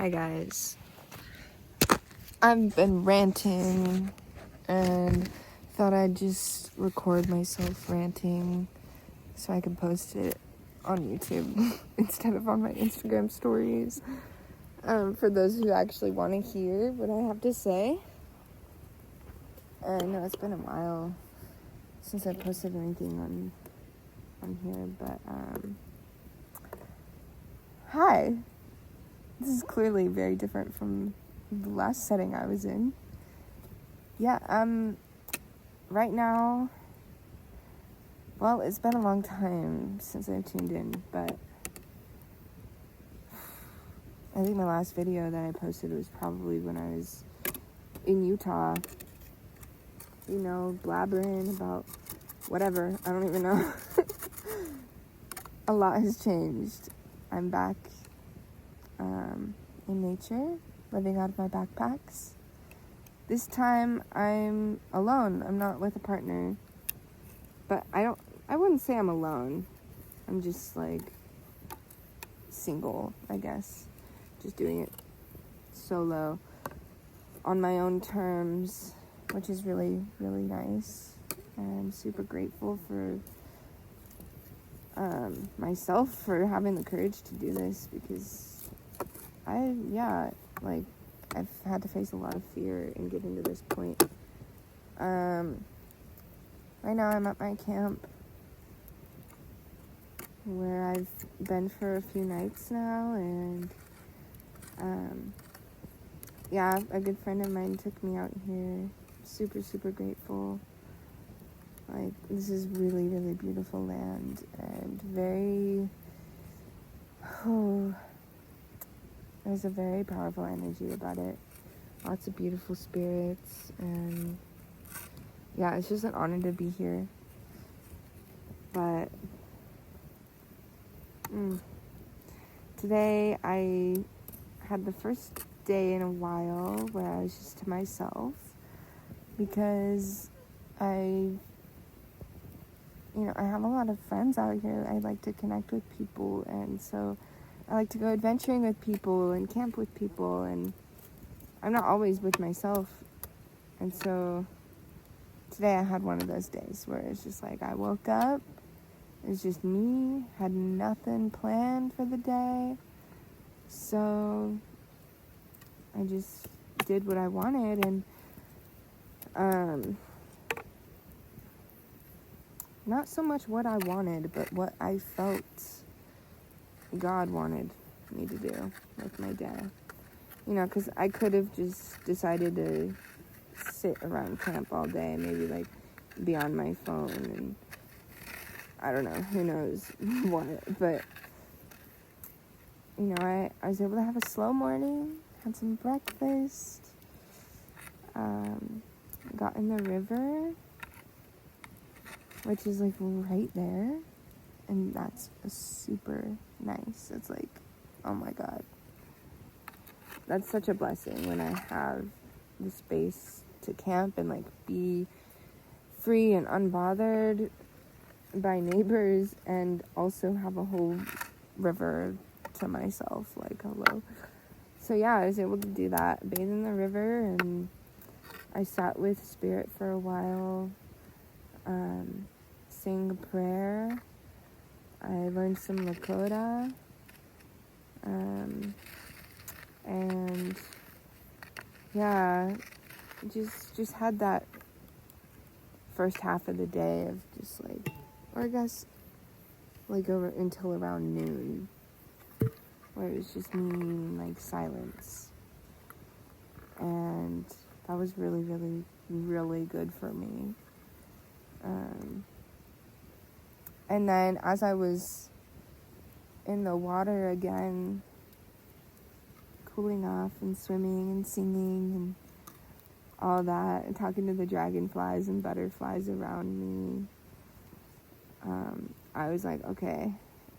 Hi guys. I've been ranting and thought I'd just record myself ranting so I could post it on YouTube instead of on my Instagram stories. For those who actually want to hear what I have to say. I know it's been a while since I posted anything on here, but hi. This is clearly very different from the last setting I was in. Yeah, right now, well, it's been a long time since I've tuned in, but I think my last video that I posted was probably when I was in Utah, blabbering about whatever, I don't even know. A lot has changed. I'm back in nature, living out of my backpacks. This time I'm alone. I'm not with a partner. But I wouldn't say I'm alone. I'm just like single, I guess. Just doing it solo on my own terms, which is really, really nice. And I'm super grateful for myself for having the courage to do this, because I've had to face a lot of fear in getting to this point. Right now I'm at my camp where I've been for a few nights now, and a good friend of mine took me out here. Super, super grateful. Like, this is really, really beautiful land, and there's a very powerful energy about it. Lots of beautiful spirits, and it's just an honor to be here. But today I had the first day in a while where I was just to myself, because I have a lot of friends out here. I like to connect with people, and so I like to go adventuring with people and camp with people, and I'm not always with myself. And so today I had one of those days where it's just like I woke up, it's just me, had nothing planned for the day, so I just did what I wanted, and not so much what I wanted, but what I felt God wanted me to do with my day. Because I could have just decided to sit around camp all day and maybe, like, be on my phone and I don't know, who knows what. But, I was able to have a slow morning, had some breakfast, got in the river, which is, like, right there. And that's super nice. It's like, oh my God. That's such a blessing when I have the space to camp and, like, be free and unbothered by neighbors, and also have a whole river to myself. Like, hello. So I was able to do that, bathe in the river, and I sat with spirit for a while, sang a prayer. I learned some Lakota, and just had that first half of the day of just like, or I guess like over until around noon, where it was just me and like silence, and that was really, really, really good for me. And then as I was in the water again, cooling off and swimming and singing and all that, and talking to the dragonflies and butterflies around me, I was like, okay,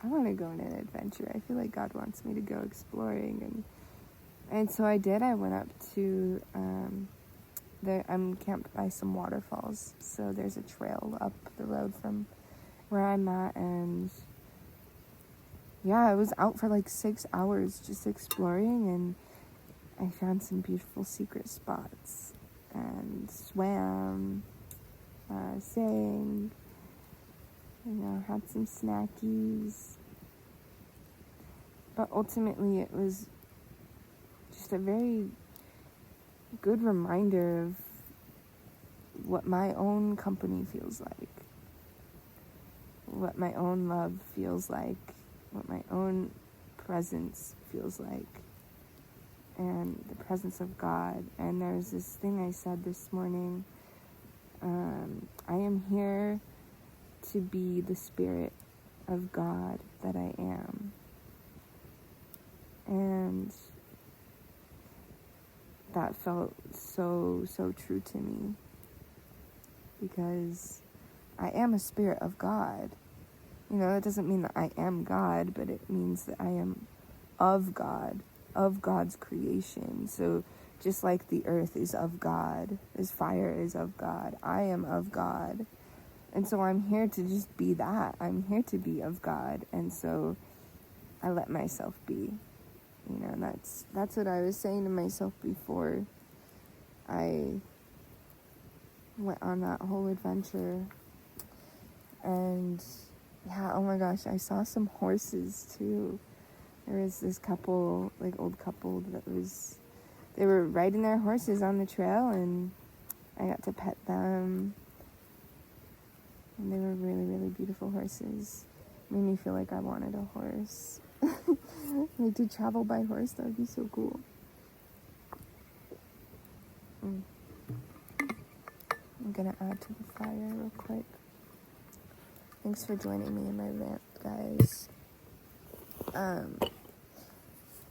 I want to go on an adventure. I feel like God wants me to go exploring, and so I did. I went up to I'm camped by some waterfalls, so there's a trail up the road from where I'm at, and I was out for like 6 hours just exploring, and I found some beautiful secret spots and swam, sang, had some snackies. But ultimately it was just a very good reminder of what my own company feels like, what my own love feels like, what my own presence feels like, and the presence of God. And there's this thing I said this morning, I am here to be the Spirit of God that I am. And that felt so true to me, because I am a spirit of God. That doesn't mean that I am God, but it means that I am of God, of God's creation. So just like the earth is of God, this fire is of God, I am of God. And so I'm here to just be that. I'm here to be of God. And so I let myself be. And that's what I was saying to myself before I went on that whole adventure. And yeah, oh my gosh, I saw some horses too. There was this couple, old couple, they were riding their horses on the trail, and I got to pet them. And they were really, really beautiful horses. Made me feel like I wanted a horse. To travel by horse, that would be so cool. I'm gonna add to the fire real quick. Thanks for joining me in my rant, guys.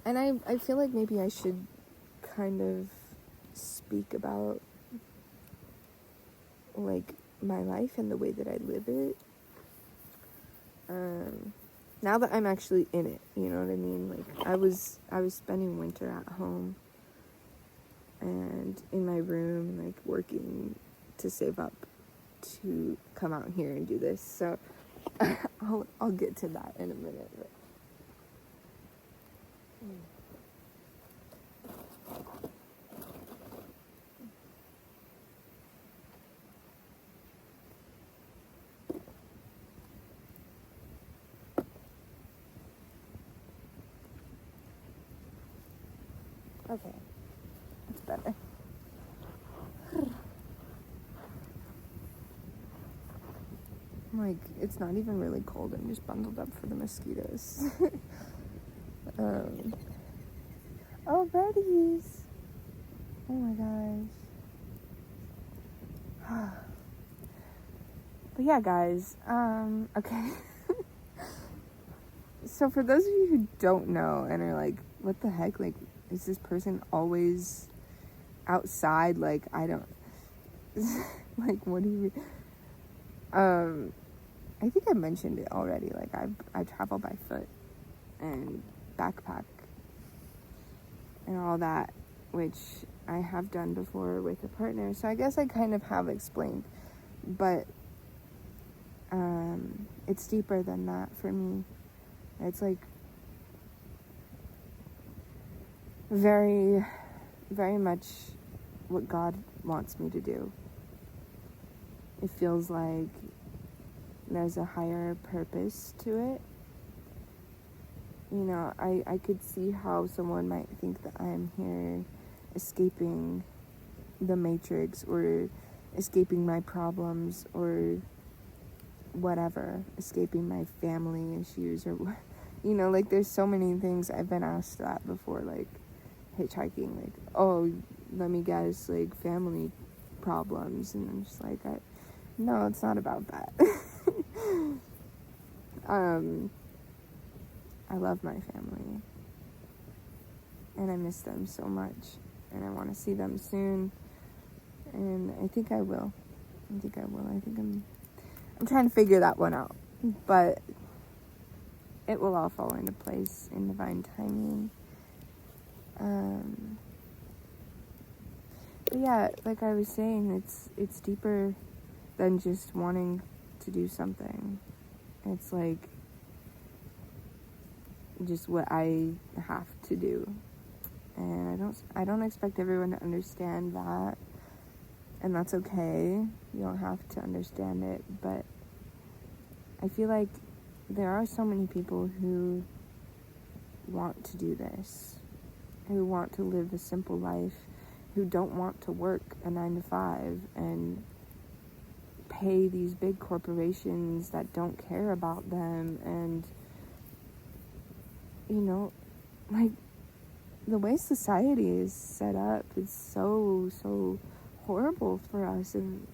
And I feel like maybe I should kind of speak about my life and the way that I live it. Now that I'm actually in it, you know what I mean? I was spending winter at home and in my room, working to save up to come out here and do this. So I'll get to that in a minute. Okay, that's better. It's not even really cold. I'm just bundled up for the mosquitoes. Oh, birdies! Oh my gosh. But yeah, guys, okay. So for those of you who don't know and are like, what the heck? Is this person always outside? I don't... what do you... I think I mentioned it already. I travel by foot and backpack and all that, which I have done before with a partner. So I guess I kind of have explained, but it's deeper than that for me. It's very, very much what God wants me to do. It feels like there's a higher purpose to it. I could see how someone might think that I'm here escaping the matrix or escaping my problems or whatever, escaping my family issues or there's so many things I've been asked that before, hitchhiking, oh, let me guess, family problems, and I'm just no, it's not about that. I love my family, and I miss them so much, and I want to see them soon, and I think I will. I think I'm trying to figure that one out, but it will all fall into place in divine timing. But yeah, like I was saying, it's deeper than just wanting to do something. It's just what I have to do. And I don't I don't expect everyone to understand that, and that's okay. You don't have to understand it, but I feel like there are so many people who want to do this, who want to live a simple life, who don't want to work a 9 to 5 and pay these big corporations that don't care about them. And, you know, like, the way society is set up is so horrible for us. And,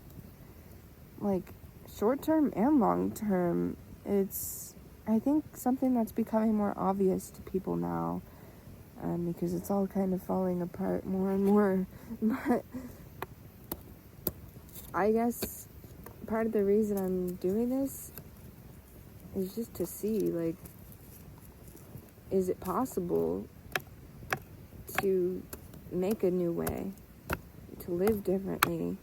like, short term and long term, it's, I think, something that's becoming more obvious to people now, because it's all kind of falling apart more and more. But I guess part of the reason I'm doing this is just to see, like, is it possible to make a new way, to live differently,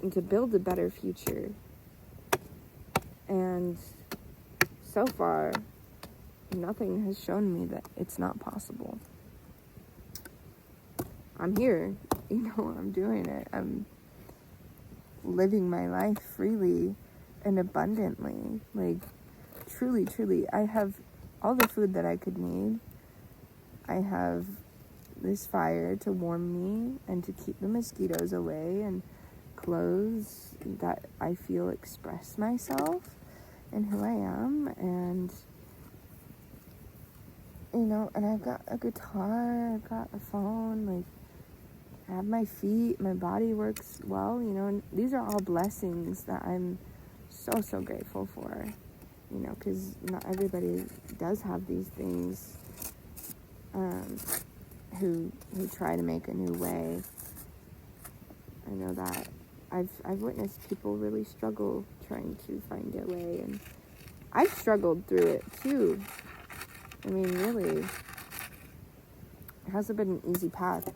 and to build a better future? And so far, nothing has shown me that it's not possible. I'm here, I'm doing it. I'm living my life freely and abundantly. Like, truly, I have all the food that I could need. I have this fire to warm me and to keep the mosquitoes away, and clothes that I feel express myself and who I am, and and I've got a guitar, I've got a phone, like, I have my feet, my body works well, and these are all blessings that I'm so grateful for, because not everybody does have these things, who try to make a new way. I know that I've witnessed people really struggle trying to find their way, and I've struggled through it too. I mean, really, it hasn't been an easy path,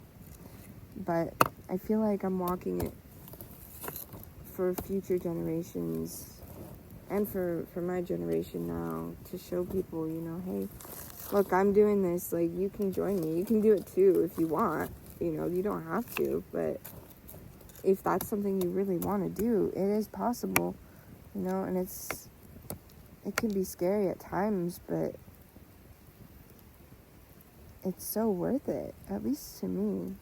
but I feel like I'm walking it for future generations and for my generation now, to show people, hey, look, I'm doing this, like, you can join me. You can do it too if you want, you don't have to, but if that's something you really want to do, it is possible, and it can be scary at times, but it's so worth it, at least to me.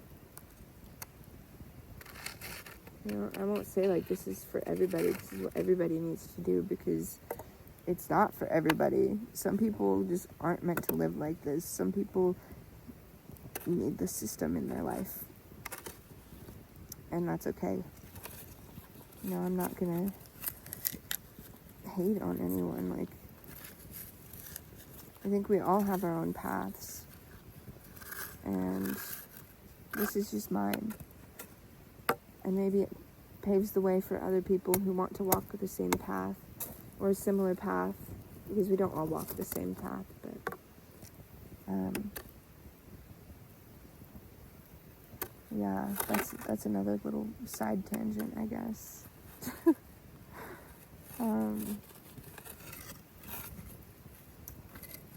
I won't say, like, this is for everybody, this is what everybody needs to do, because it's not for everybody. Some people just aren't meant to live like this. Some people need the system in their life, and that's okay. I'm not gonna hate on anyone. Like, I think we all have our own paths, and this is just mine. And maybe it paves the way for other people who want to walk the same path or a similar path, because we don't all walk the same path, but yeah, that's another little side tangent, I guess.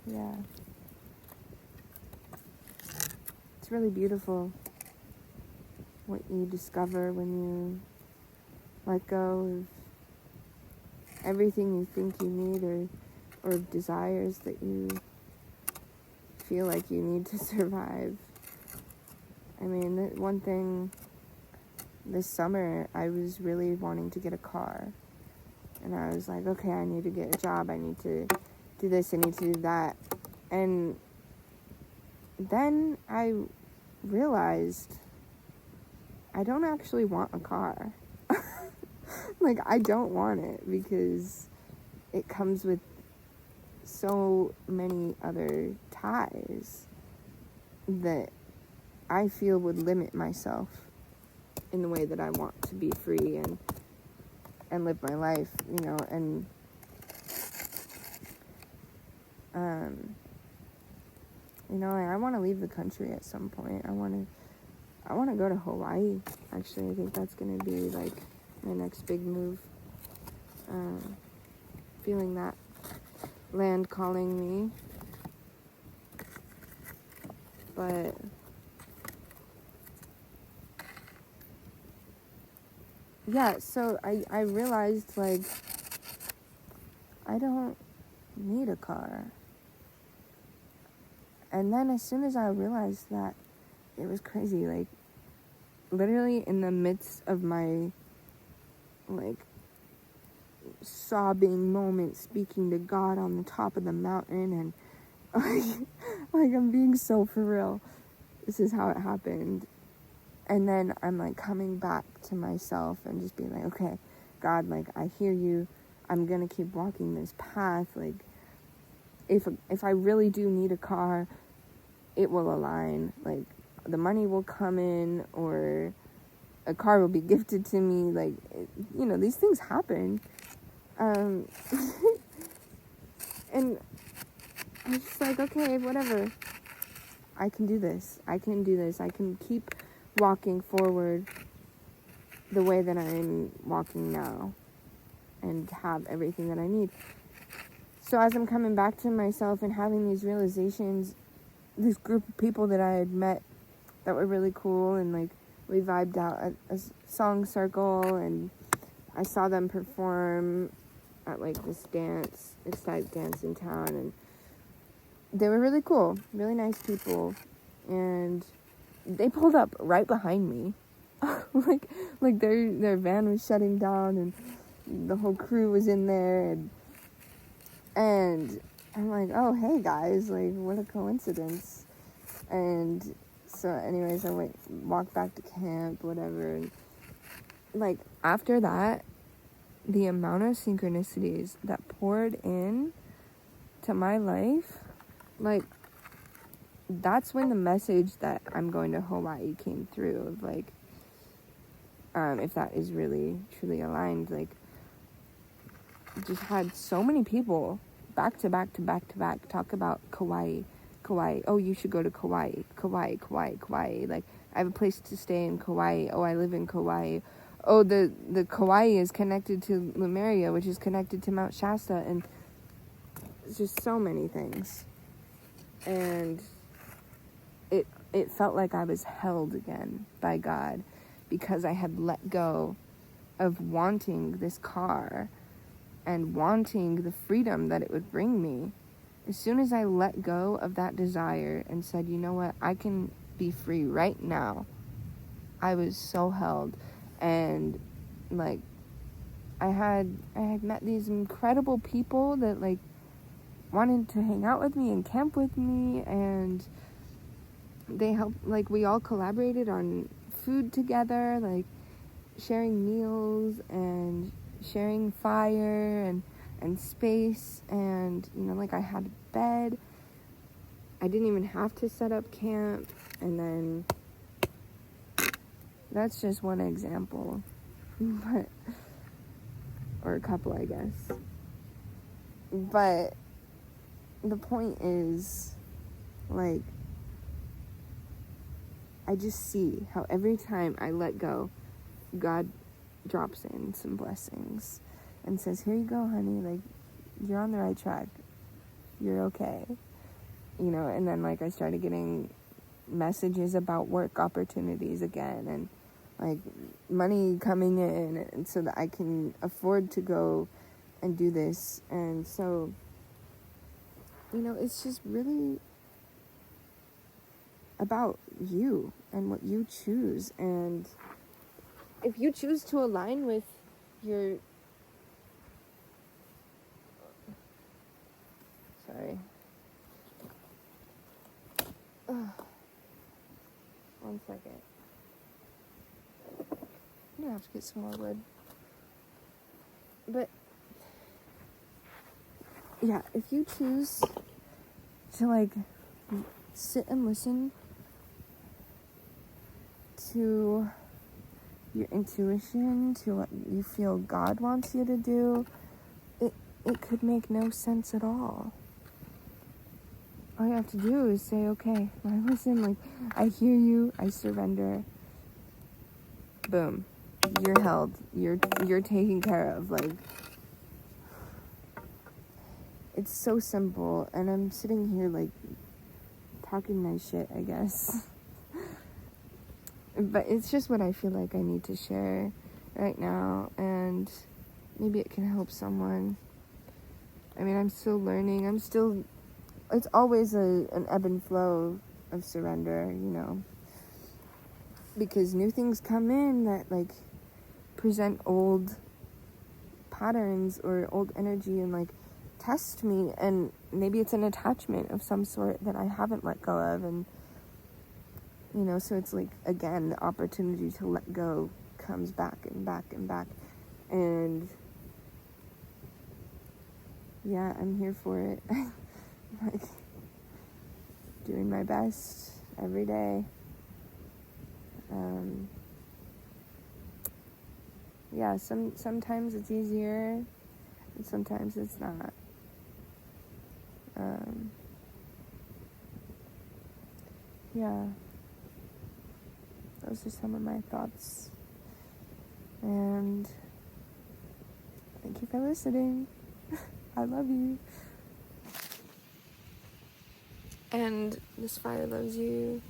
Yeah, it's really beautiful what you discover when you let go of everything you think you need, or desires that you feel like you need to survive. I mean, one thing, this summer, I was really wanting to get a car. And I was like, okay, I need to get a job. I need to do this. I need to do that. And then I realized I don't actually want a car. Like, I don't want it, because it comes with so many other ties that I feel would limit myself in the way that I want to be free and live my life, and I want to leave the country at some point. I want to go to Hawaii. Actually, I think that's going to be, like, my next big move. Feeling that land calling me. But yeah, so I realized, like, I don't need a car. And then as soon as I realized that, it was crazy. Like, literally in the midst of my, like, sobbing moment, speaking to God on the top of the mountain, and like I'm being so for real. This is how it happened. And then I'm like coming back to myself and just being like, okay, God, like, I hear you. I'm gonna keep walking this path. Like, if I really do need a car, it will align. Like, the money will come in, or a car will be gifted to me. Like, these things happen. And I was just like, okay, whatever. I can do this. I can keep walking forward the way that I'm walking now and have everything that I need. So as I'm coming back to myself and having these realizations, this group of people that I had met that were really cool, and like we vibed out at a song circle, and I saw them perform at like this dance, ecstatic dance in town, and they were really cool, really nice people, and they pulled up right behind me. like their van was shutting down, and the whole crew was in there, and I'm like, oh, hey guys, like, what a coincidence. And so anyways, I walked back to camp, whatever, and like after that, the amount of synchronicities that poured in to my life, like, that's when the message that I'm going to Hawaii came through, of like, if that is really truly aligned. Like, just had so many people back to back talk about Kauai. Oh, you should go to Kauai. Like, I have a place to stay in Kauai. Oh, I live in Kauai. Oh, the Kauai is connected to Lemuria, which is connected to Mount Shasta, and it's just so many things. And it felt like I was held again by God, because I had let go of wanting this car and wanting the freedom that it would bring me. As soon as I let go of that desire and said, you know what, I can be free right now, I was so held. And like, I had met these incredible people that like wanted to hang out with me and camp with me, and they helped. Like, we all collaborated on food together, like sharing meals and sharing fire and space, and like, I had a bed. I didn't even have to set up camp. And then that's just one example, but, or a couple, I guess. But the point is, like, I just see how every time I let go, God drops in some blessings and says, here you go, honey, like, you're on the right track, you're okay, and then like I started getting messages about work opportunities again, and like money coming in, and so that I can afford to go and do this. And so it's just really about you and what you choose. And if you choose to align with your... Sorry. One second. I'm gonna have to get some more wood. But yeah, if you choose to like sit and listen to your intuition, to what you feel God wants you to do, it could make no sense at all. All you have to do is say, okay, I listen, like, I hear you, I surrender. Boom. You're held. You're taken care of. Like, it's so simple, and I'm sitting here, like, talking my shit, I guess. But it's just what I feel like I need to share. right now, and maybe it can help someone. I mean, I'm still learning. It's always an ebb and flow of surrender, you know, because new things come in that, like, present old patterns or old energy and, like, test me, and maybe it's an attachment of some sort that I haven't let go of, and, you know, so it's like, again, the opportunity to let go comes back and back and back, and yeah, I'm here for it. Like, doing my best every day. Yeah, sometimes it's easier, and sometimes it's not. Yeah, those are some of my thoughts, and thank you for listening. I love you. And this fire loves you.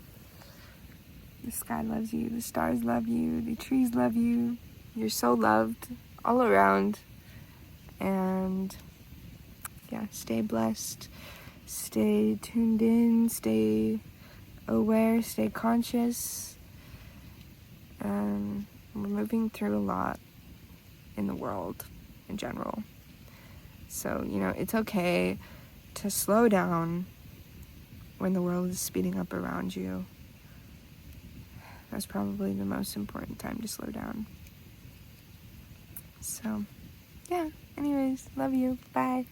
The sky loves you. The stars love you. The trees love you. You're so loved all around. And yeah, stay blessed. Stay tuned in. Stay aware. Stay conscious. We're moving through a lot in the world in general. So, you know, it's okay to slow down when the world is speeding up around you. That's probably the most important time to slow down. So, yeah, anyways, love you. Bye.